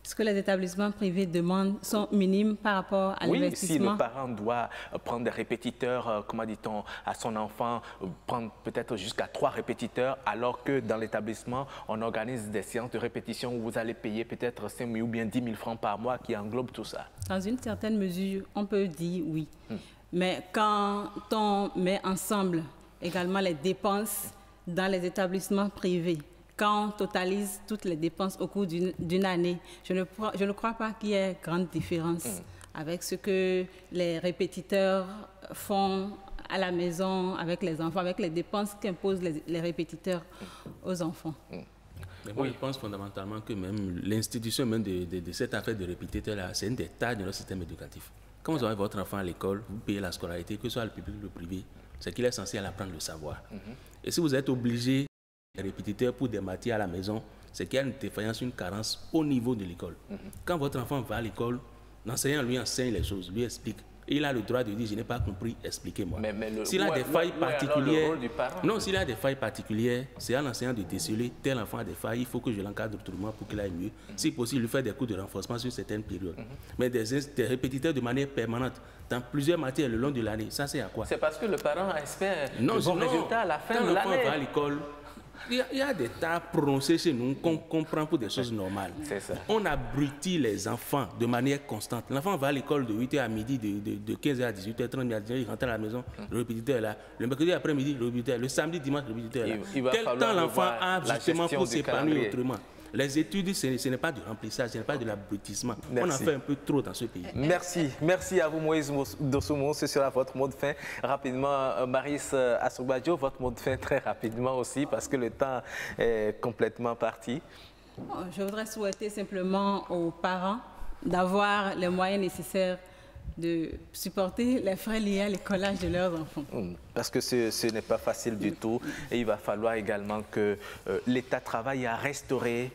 Ce que les établissements privés demandent sont minimes par rapport à l'investissement. Oui, si le parent doit prendre des répétiteurs, comment dit-on, à son enfant, prendre peut-être jusqu'à 3 répétiteurs, alors que dans l'établissement, on organise des séances de répétition où vous allez payer peut-être 5 000 ou bien 10 000 francs par mois qui englobent tout ça. Dans une certaine mesure, on peut dire oui. Mais quand on met ensemble également les dépenses dans les établissements privés, quand on totalise toutes les dépenses au cours d'une année, je ne crois pas qu'il y ait grande différence avec ce que les répétiteurs font à la maison avec les enfants, avec les dépenses qu'imposent les répétiteurs aux enfants. Mais moi, je pense fondamentalement que même l'institution même de cette affaire de répétiteur-là, c'est une des tâches de notre système éducatif. Quand vous avez votre enfant à l'école, vous payez la scolarité, que ce soit le public ou le privé, c'est qu'il est censé aller apprendre le savoir. Et si vous êtes obligé de répétiteur pour des matières à la maison, c'est qu'il y a une défaillance, une carence au niveau de l'école. Quand votre enfant va à l'école, l'enseignant lui enseigne les choses, lui explique. Et il a le droit de dire, je n'ai pas compris, expliquez-moi. S'il a des failles particulières, s'il a des failles particulières, c'est à l'enseignant de déceler, tel enfant a des failles, il faut que je l'encadre autrement pour qu'il aille mieux. Si possible, lui faire des cours de renforcement sur certaines périodes. Mais des répétiteurs de manière permanente, dans plusieurs matières le long de l'année, ça c'est à quoi? C'est parce que le parent espère de bons résultats à la fin de l'année. Quand l'enfant va à l'école, il y a des tas prononcés chez nous qu'on comprend pour des choses normales. C'est ça. On abrutit les enfants de manière constante. L'enfant va à l'école de 8h à midi, de 15h à 18h30, il rentre à la maison, le répétiteur est là. Le mercredi après-midi, le répétiteur, le samedi, dimanche, le répétiteur est là. Quel temps l'enfant a justement pour s'épanouir autrement? Les études, ce n'est pas du remplissage, ce n'est pas de l'abrutissement. On en fait un peu trop dans ce pays. Merci à vous, Moïse Dossoumo. Ce sera votre mot de fin. Rapidement, Maris Assoubadjo, votre mot de fin très rapidement aussi, parce que le temps est complètement parti. Je voudrais souhaiter simplement aux parents d'avoir les moyens nécessaires de supporter les frais liés à l'écolage de leurs enfants. Parce que ce n'est pas facile du tout. Et il va falloir également que l'État travaille à restaurer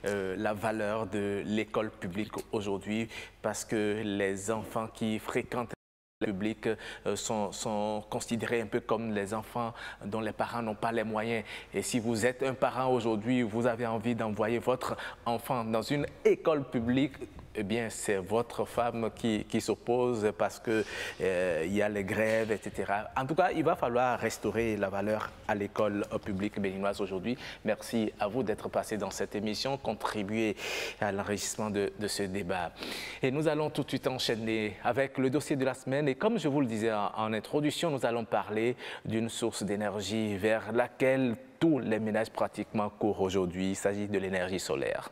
la valeur de l'école publique aujourd'hui, parce que les enfants qui fréquentent l'école publique sont considérés un peu comme les enfants dont les parents n'ont pas les moyens. Et si vous êtes un parent aujourd'hui, vous avez envie d'envoyer votre enfant dans une école publique, eh bien, c'est votre femme qui s'oppose parce qu'il y a les grèves, etc. En tout cas, il va falloir restaurer la valeur à l'école publique béninoise aujourd'hui. Merci à vous d'être passé dans cette émission, contribuer à l'enrichissement de ce débat. Et nous allons tout de suite enchaîner avec le dossier de la semaine. Et comme je vous le disais en introduction, nous allons parler d'une source d'énergie vers laquelle tous les ménages pratiquement courent aujourd'hui. Il s'agit de l'énergie solaire.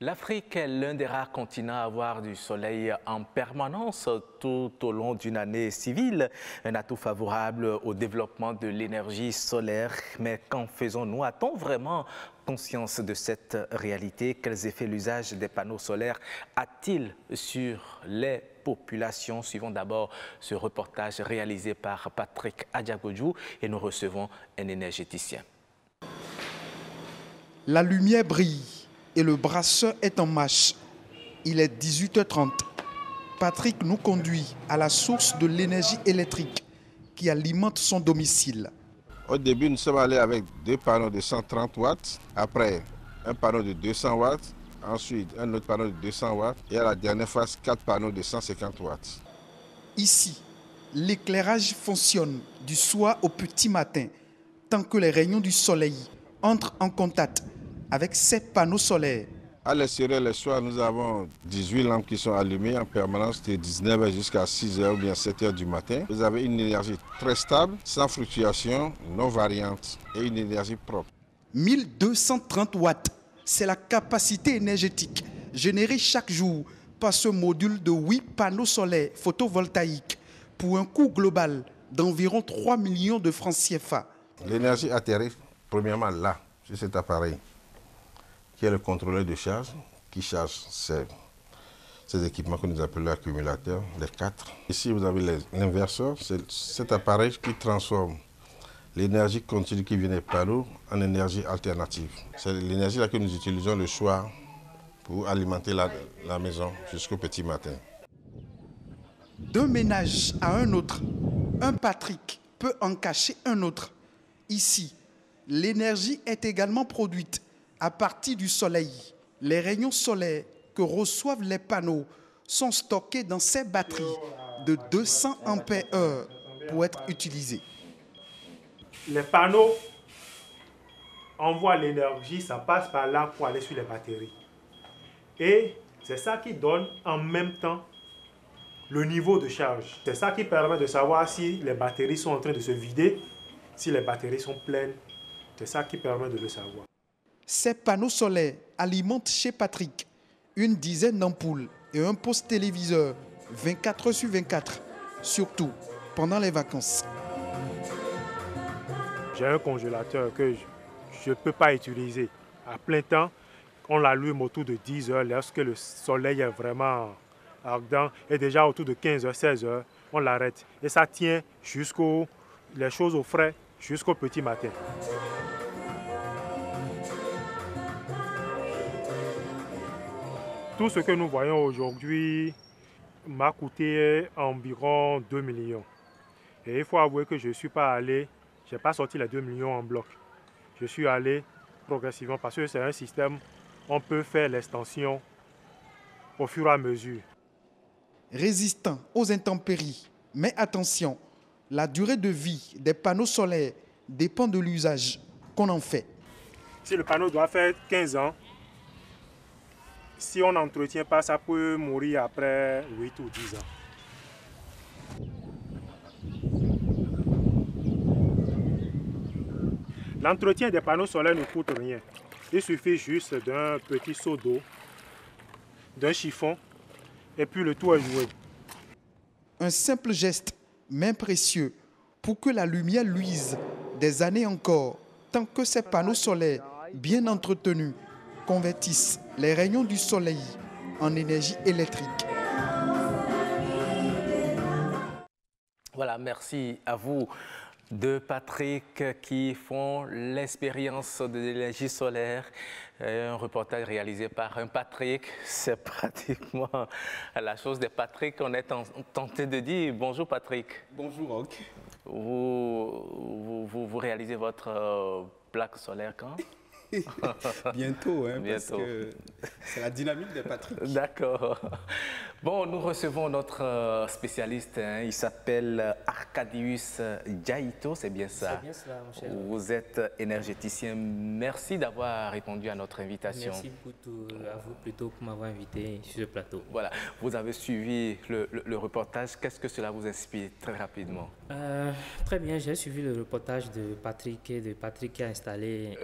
L'Afrique est l'un des rares continents à avoir du soleil en permanence tout au long d'une année civile, un atout favorable au développement de l'énergie solaire. Mais qu'en faisons-nous? A-t-on vraiment conscience de cette réalité? Quels effets l'usage des panneaux solaires a-t-il sur les populations? Suivons d'abord ce reportage réalisé par Patrick Adjagodjou et nous recevons un énergéticien. La lumière brille et le brasseur est en marche. Il est 18h30. Patrick nous conduit à la source de l'énergie électrique qui alimente son domicile. Au début, nous sommes allés avec 2 panneaux de 130 watts, après un panneau de 200 watts, ensuite un autre panneau de 200 watts et à la dernière phase 4 panneaux de 150 watts. Ici, l'éclairage fonctionne du soir au petit matin, tant que les rayons du soleil entrent en contact avec ces panneaux solaires. À l'extérieur, le soir, nous avons 18 lampes qui sont allumées en permanence de 19h jusqu'à 6h ou bien 7h du matin. Vous avez une énergie très stable, sans fluctuation, non variante et une énergie propre. 1230 watts, c'est la capacité énergétique générée chaque jour par ce module de 8 panneaux solaires photovoltaïques pour un coût global d'environ 3 millions de francs CFA. L'énergie atterrit premièrement là, sur cet appareil, qui est le contrôleur de charge, qui charge ces équipements que nous appelons accumulateurs, les 4. Ici, vous avez l'inverseur, c'est cet appareil qui transforme l'énergie continue qui vient des panneaux en énergie alternative. C'est l'énergie que nous utilisons le soir pour alimenter la maison jusqu'au petit matin. D'un ménage à un autre, un Patrick peut en cacher un autre. Ici, l'énergie est également produite à partir du soleil. Les rayons solaires que reçoivent les panneaux sont stockés dans ces batteries de 200 ampères pour être utilisés. Les panneaux envoie l'énergie, ça passe par là pour aller sur les batteries. Et c'est ça qui donne en même temps le niveau de charge. C'est ça qui permet de savoir si les batteries sont en train de se vider, si les batteries sont pleines. C'est ça qui permet de le savoir. Ces panneaux solaires alimentent chez Patrick une dizaine d'ampoules et un poste téléviseur 24 heures sur 24, surtout pendant les vacances. J'ai un congélateur que je ne peux pas utiliser à plein temps. On l'allume autour de 10 heures lorsque le soleil est vraiment ardent. Et déjà autour de 15 heures, 16 heures, on l'arrête. Et ça tient les choses au frais jusqu'au petit matin. Tout ce que nous voyons aujourd'hui m'a coûté environ 2 millions. Et il faut avouer que je ne suis pas allé, je n'ai pas sorti les 2 millions en bloc. Je suis allé progressivement parce que c'est un système, on peut faire l'extension au fur et à mesure. Résistant aux intempéries, mais attention, la durée de vie des panneaux solaires dépend de l'usage qu'on en fait. Si le panneau doit faire 15 ans, si on n'entretient pas, ça peut mourir après 8 ou 10 ans. L'entretien des panneaux solaires ne coûte rien. Il suffit juste d'un petit seau d'eau, d'un chiffon, et puis le tout est joué. Un simple geste, mais précieux, pour que la lumière luise des années encore, tant que ces panneaux solaires, bien entretenus, convertissent les rayons du soleil en énergie électrique. Voilà, merci à vous deux, Patrick, qui font l'expérience de l'énergie solaire. Un reportage réalisé par un Patrick, c'est pratiquement la chose des Patrick qu'on est tenté de dire. Bonjour Patrick. Bonjour Roch. Vous réalisez votre plaque solaire quand? Bientôt, hein, Bientôt. Parce que c'est la dynamique des Patrick. D'accord. Bon, nous recevons notre spécialiste, hein, il s'appelle Arcadius Jaito, c'est bien ça? C'est bien cela, mon cher. Vous êtes énergéticien. Merci d'avoir répondu à notre invitation. Merci à vous plutôt pour m'avoir invité sur ce plateau. Voilà, vous avez suivi le reportage. Qu'est-ce que cela vous inspire très rapidement? Très bien, j'ai suivi le reportage de Patrick qui a installé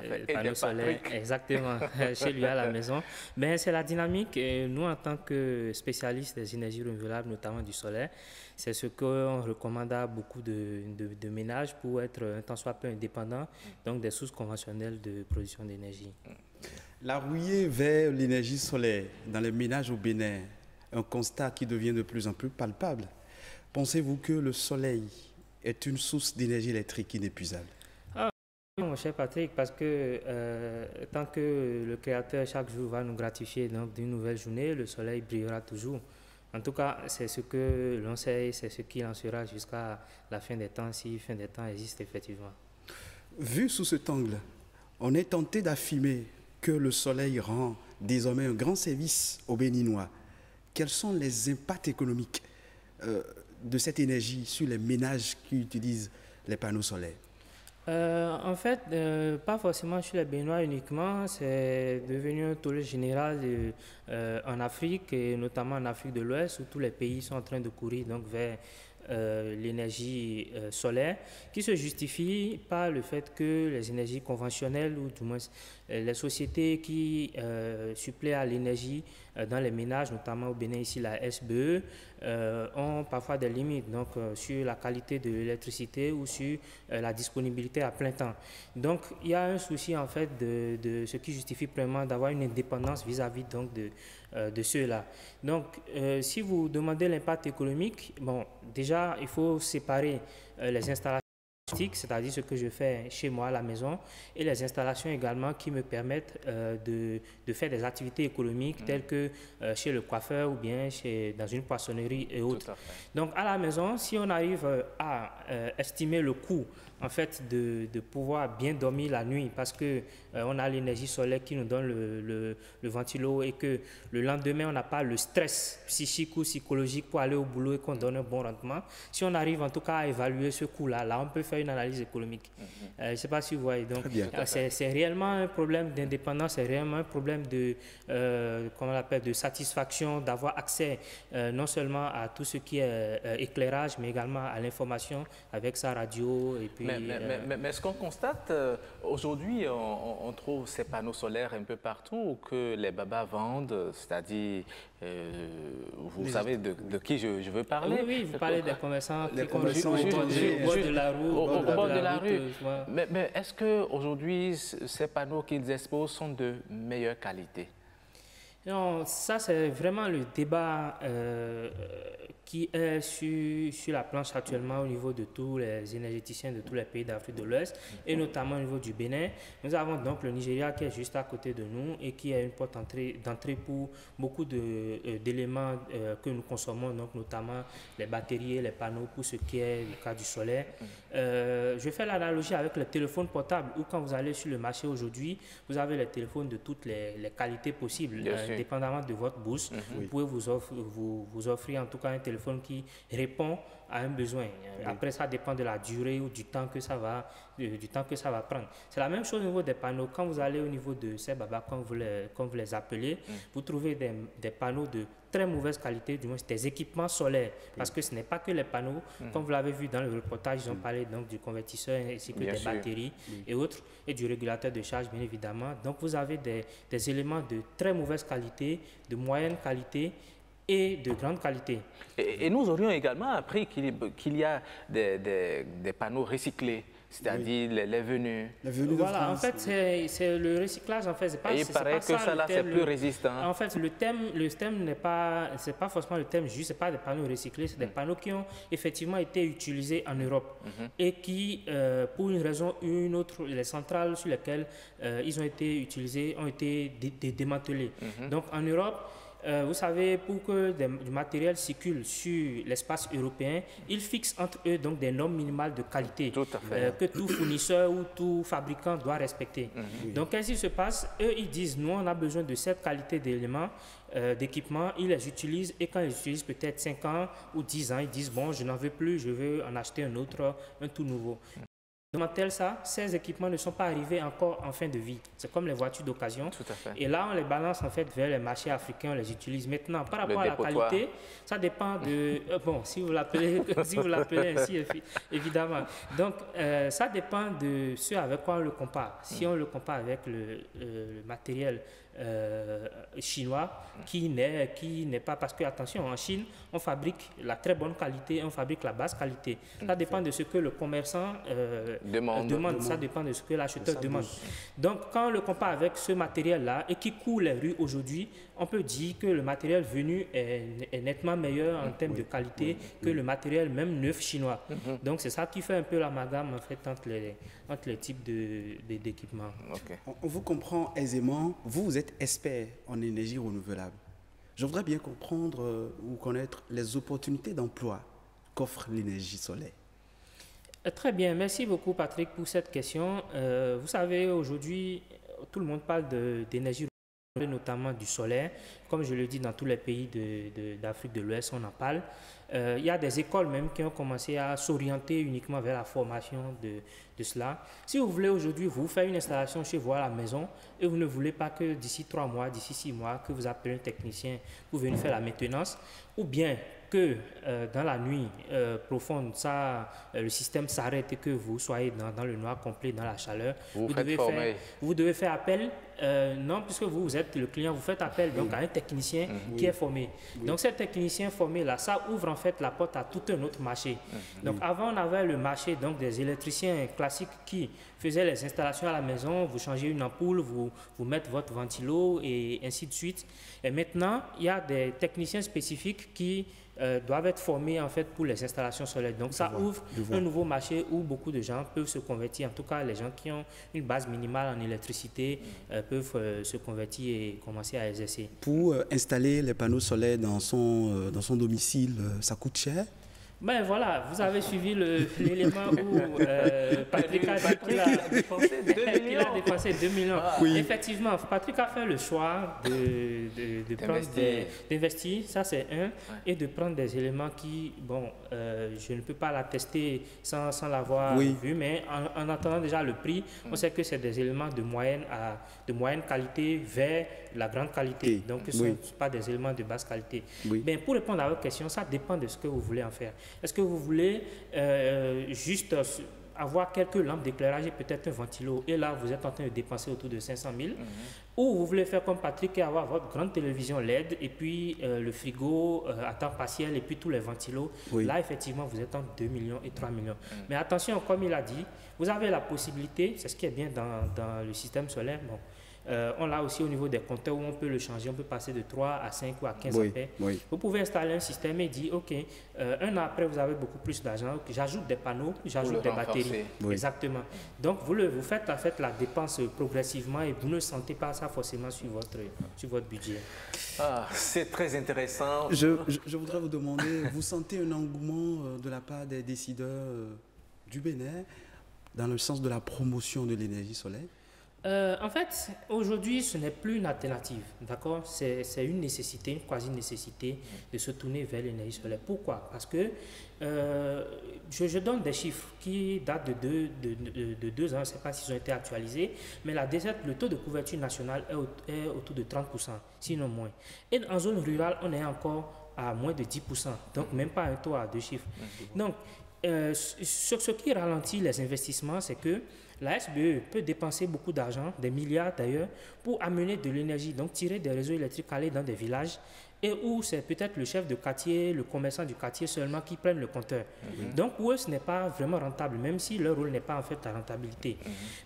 le panneau solaire exactement chez lui à la maison. Mais c'est la dynamique et nous en tant que spécialistes des énergies renouvelables, notamment du solaire, c'est ce qu'on recommande à beaucoup de ménages pour être un tant soit peu indépendants, donc des sources conventionnelles de production d'énergie. La rouillée vers l'énergie solaire dans les ménages au Bénin, un constat qui devient de plus en plus palpable. Pensez-vous que le soleil est une source d'énergie électrique inépuisable? Mon cher Patrick, parce que tant que le Créateur chaque jour va nous gratifier d'une nouvelle journée, le soleil brillera toujours. En tout cas, c'est ce que l'on sait, c'est ce qu'il en sera jusqu'à la fin des temps, si fin des temps existe effectivement. Vu sous cet angle, on est tenté d'affirmer que le soleil rend désormais un grand service aux Béninois. Quels sont les impacts économiques de cette énergie sur les ménages qui utilisent les panneaux solaires? En fait, pas forcément sur les Béninois uniquement, c'est devenu un tollé général en Afrique et notamment en Afrique de l'Ouest où tous les pays sont en train de courir donc vers l'énergie solaire qui se justifie par le fait que les énergies conventionnelles ou du moins les sociétés qui suppléent à l'énergie dans les ménages, notamment au Bénin ici la SBE, ont parfois des limites donc, sur la qualité de l'électricité ou sur la disponibilité à plein temps. Donc il y a un souci en fait de ce qui justifie vraiment d'avoir une indépendance vis-à-vis donc de ceux-là. Donc si vous demandez l'impact économique, bon déjà il faut séparer les installations, c'est-à-dire ce que je fais chez moi à la maison, et les installations également qui me permettent de faire des activités économiques telles que chez le coiffeur ou bien dans une poissonnerie et autres. Donc à la maison, si on arrive à estimer le coût en fait, de pouvoir bien dormir la nuit parce que on a l'énergie solaire qui nous donne le ventilo et que le lendemain, on n'a pas le stress psychique ou psychologique pour aller au boulot et qu'on donne un bon rendement. Si on arrive en tout cas à évaluer ce coût-là, là, on peut faire une analyse économique. Je ne sais pas si vous voyez. Donc, c'est réellement un problème d'indépendance, c'est réellement un problème de, comment on l'appelle, de satisfaction, d'avoir accès non seulement à tout ce qui est éclairage, mais également à l'information avec sa radio. Et puis, mais ce qu'on constate, aujourd'hui, on trouve ces panneaux solaires un peu partout que les babas vendent, c'est-à-dire, vous savez de qui je veux parler. Oui, vous parlez des commerçants qui au bord de la rue. Au bord de la rue. Mais est-ce qu'aujourd'hui, ces panneaux qu'ils exposent sont de meilleure qualité? Non, ça c'est vraiment le débat qui est sur la planche actuellement au niveau de tous les énergéticiens de tous les pays d'Afrique de l'Ouest et notamment au niveau du Bénin. Nous avons donc le Nigeria qui est juste à côté de nous et qui est une porte d'entrée pour beaucoup d'éléments que nous consommons, donc notamment les batteries et les panneaux pour ce qui est du cas du solaire. Je fais l'analogie avec les téléphones portables où quand vous allez sur le marché aujourd'hui, vous avez les téléphones de toutes les qualités possibles. Dépendamment de votre bourse, vous pouvez vous offrir en tout cas un téléphone qui répond à un besoin. Après, ça dépend de la durée ou du temps que ça va prendre. C'est la même chose au niveau des panneaux. Quand vous allez au niveau de ces babas, comme vous les appelez, vous trouvez des panneaux de très mauvaise qualité, du moins des équipements solaires, parce que ce n'est pas que les panneaux, comme vous l'avez vu dans le reportage, ils ont parlé donc du convertisseur ainsi que des batteries et autres, et du régulateur de charge bien évidemment. Donc vous avez des éléments de très mauvaise qualité, de moyenne qualité et de grande qualité. Et nous aurions également appris qu'il y a des panneaux recyclés, c'est-à-dire les venus. Voilà, en fait, c'est le recyclage, en fait, c'est pas ça. Et il paraît que ça, là, c'est plus résistant. En fait, le thème n'est pas, c'est pas forcément le thème juste, c'est pas des panneaux recyclés, c'est des panneaux qui ont effectivement été utilisés en Europe et qui, pour une raison ou une autre, les centrales sur lesquelles ils ont été utilisés ont été démantelées. Donc, en Europe, vous savez, pour que du matériel circule sur l'espace européen, ils fixent entre eux donc des normes minimales de qualité que tout fournisseur ou tout fabricant doit respecter. Donc, qu'est-ce qui se passe? Eux, ils disent, nous, on a besoin de cette qualité d'éléments, d'équipements, ils les utilisent et quand ils utilisent peut-être 5 ans ou 10 ans, ils disent, bon, je n'en veux plus, je veux en acheter un autre, un tout nouveau. Tel ça, ces équipements ne sont pas arrivés encore en fin de vie. C'est comme les voitures d'occasion. Et là, on les balance en fait vers les marchés africains, on les utilise maintenant. Par rapport à la qualité, ça dépend de... bon, si vous l'appelez ainsi, évidemment. Donc, ça dépend de ce avec quoi on le compare. Si on le compare avec le matériel chinois qui n'est pas, parce que attention, en Chine on fabrique la très bonne qualité, on fabrique la basse qualité. Ça dépend de ce que le commerçant demande. Ça dépend de ce que l'acheteur demande. Donc quand on le compare avec ce matériel là et qui court les rues aujourd'hui, on peut dire que le matériel venu est nettement meilleur en termes de qualité que le matériel même neuf chinois. Donc c'est ça qui fait un peu l'amalgame en fait entre les types d'équipements. On vous comprend aisément. Vous êtes expert en énergie renouvelable. Je voudrais bien comprendre ou connaître les opportunités d'emploi qu'offre l'énergie solaire. Très bien, merci beaucoup Patrick pour cette question. Vous savez, aujourd'hui, tout le monde parle d'énergie renouvelable, notamment du solaire. Comme je le dis, dans tous les pays d'Afrique de l'Ouest, on en parle. Il y a des écoles même qui ont commencé à s'orienter uniquement vers la formation de cela. Si vous voulez aujourd'hui vous faire une installation chez vous à la maison et vous ne voulez pas que d'ici 3 mois, d'ici 6 mois, que vous appelez un technicien pour venir faire la maintenance, ou bien que dans la nuit profonde, le système s'arrête et que vous soyez dans le noir complet, dans la chaleur, vous devez faire appel, non, puisque vous êtes le client, vous faites appel donc à un technicien qui est formé. Donc cet technicien formé là, ça ouvre en fait la porte à tout un autre marché. Donc avant on avait le marché donc des électriciens classiques qui faisaient les installations à la maison, vous changez une ampoule, vous mettez votre ventilo et ainsi de suite. Et maintenant il y a des techniciens spécifiques qui doivent être formés en fait pour les installations solaires. Donc ça ouvre un nouveau marché où beaucoup de gens peuvent se convertir. En tout cas, les gens qui ont une base minimale en électricité peuvent se convertir et commencer à exercer. Pour installer les panneaux solaires dans son domicile, ça coûte cher? Ben voilà, vous avez suivi l'élément où Patrick a dit qu'il a dépensé 2 millions. Ah. Oui. Effectivement, Patrick a fait le choix d'investir, ça c'est un, et de prendre des éléments qui, bon, je ne peux pas l'attester sans l'avoir vu, mais en attendant déjà le prix, on sait que c'est des éléments de moyenne qualité vers la grande qualité. Donc ce ne sont pas des éléments de basse qualité. Ben, pour répondre à votre question, ça dépend de ce que vous voulez en faire. Est-ce que vous voulez juste avoir quelques lampes d'éclairage et peut-être un ventilo, et là vous êtes en train de dépenser autour de 500 000, ou vous voulez faire comme Patrick et avoir votre grande télévision LED et puis le frigo à temps partiel et puis tous les ventilos, là effectivement vous êtes entre 2 millions et 3 millions. Mais attention, comme il a dit, vous avez la possibilité, c'est ce qui est bien dans le système solaire, bon, on l'a aussi au niveau des compteurs où on peut le changer, on peut passer de 3 à 5 ou à 15 ampères. Vous pouvez installer un système et dire, OK, un an après, vous avez beaucoup plus d'argent, j'ajoute des panneaux, j'ajoute des batteries. Exactement. Donc, vous faites en fait la dépense progressivement et vous ne sentez pas ça forcément sur votre budget. Ah, c'est très intéressant. Je voudrais vous demander, vous sentez un engouement de la part des décideurs du Bénin dans le sens de la promotion de l'énergie solaire? En fait, aujourd'hui, ce n'est plus une alternative, d'accord? C'est une nécessité, une quasi-nécessité de se tourner vers l'énergie solaire. Pourquoi? Parce que je donne des chiffres qui datent de 2 ans, je ne sais pas s'ils ont été actualisés, mais le taux de couverture nationale est autour de 30%, sinon moins. Et en zone rurale, on est encore à moins de 10%, donc même pas un taux à 2 chiffres. Donc, sur ce qui ralentit les investissements, c'est que la SBE peut dépenser beaucoup d'argent, des milliards d'ailleurs, pour amener de l'énergie, donc tirer des réseaux électriques, aller dans des villages, et où c'est peut-être le chef de quartier, le commerçant du quartier seulement qui prennent le compteur. Donc pour eux, ce n'est pas vraiment rentable, même si leur rôle n'est pas en fait la rentabilité.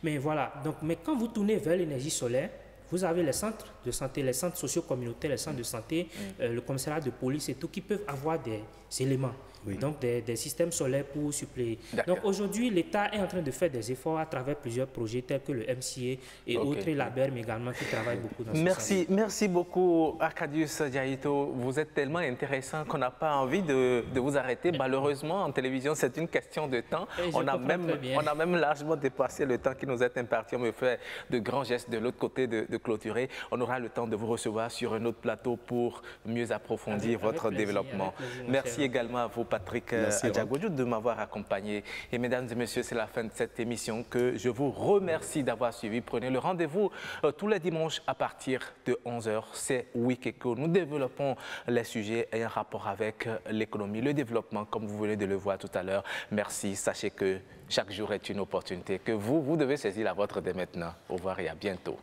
Mais voilà, mais quand vous tournez vers l'énergie solaire, vous avez les centres de santé, les centres socio-communautaires, les centres de santé, le commissariat de police et tout, qui peuvent avoir des éléments. Donc des systèmes solaires pour suppléer. Donc aujourd'hui, l'État est en train de faire des efforts à travers plusieurs projets tels que le MCA et autres, et la BERM également, qui travaillent beaucoup dans ce sens. Merci beaucoup, Arkadius Diaito. Vous êtes tellement intéressant qu'on n'a pas envie de vous arrêter. Malheureusement, en télévision, c'est une question de temps. On a même largement dépassé le temps qui nous est imparti. On me fait de grands gestes de l'autre côté de clôturer. On aura le temps de vous recevoir sur un autre plateau pour mieux approfondir votre développement. Merci également à vous, Patrick Adjagodjou, de m'avoir accompagné. Et mesdames et messieurs, c'est la fin de cette émission que je vous remercie d'avoir suivi. Prenez le rendez-vous tous les dimanches à partir de 11h. C'est Week-Eco. Nous développons les sujets ayant rapport avec l'économie, le développement, comme vous venez de le voir tout à l'heure. Merci. Sachez que chaque jour est une opportunité que vous devez saisir la vôtre dès maintenant. Au revoir et à bientôt.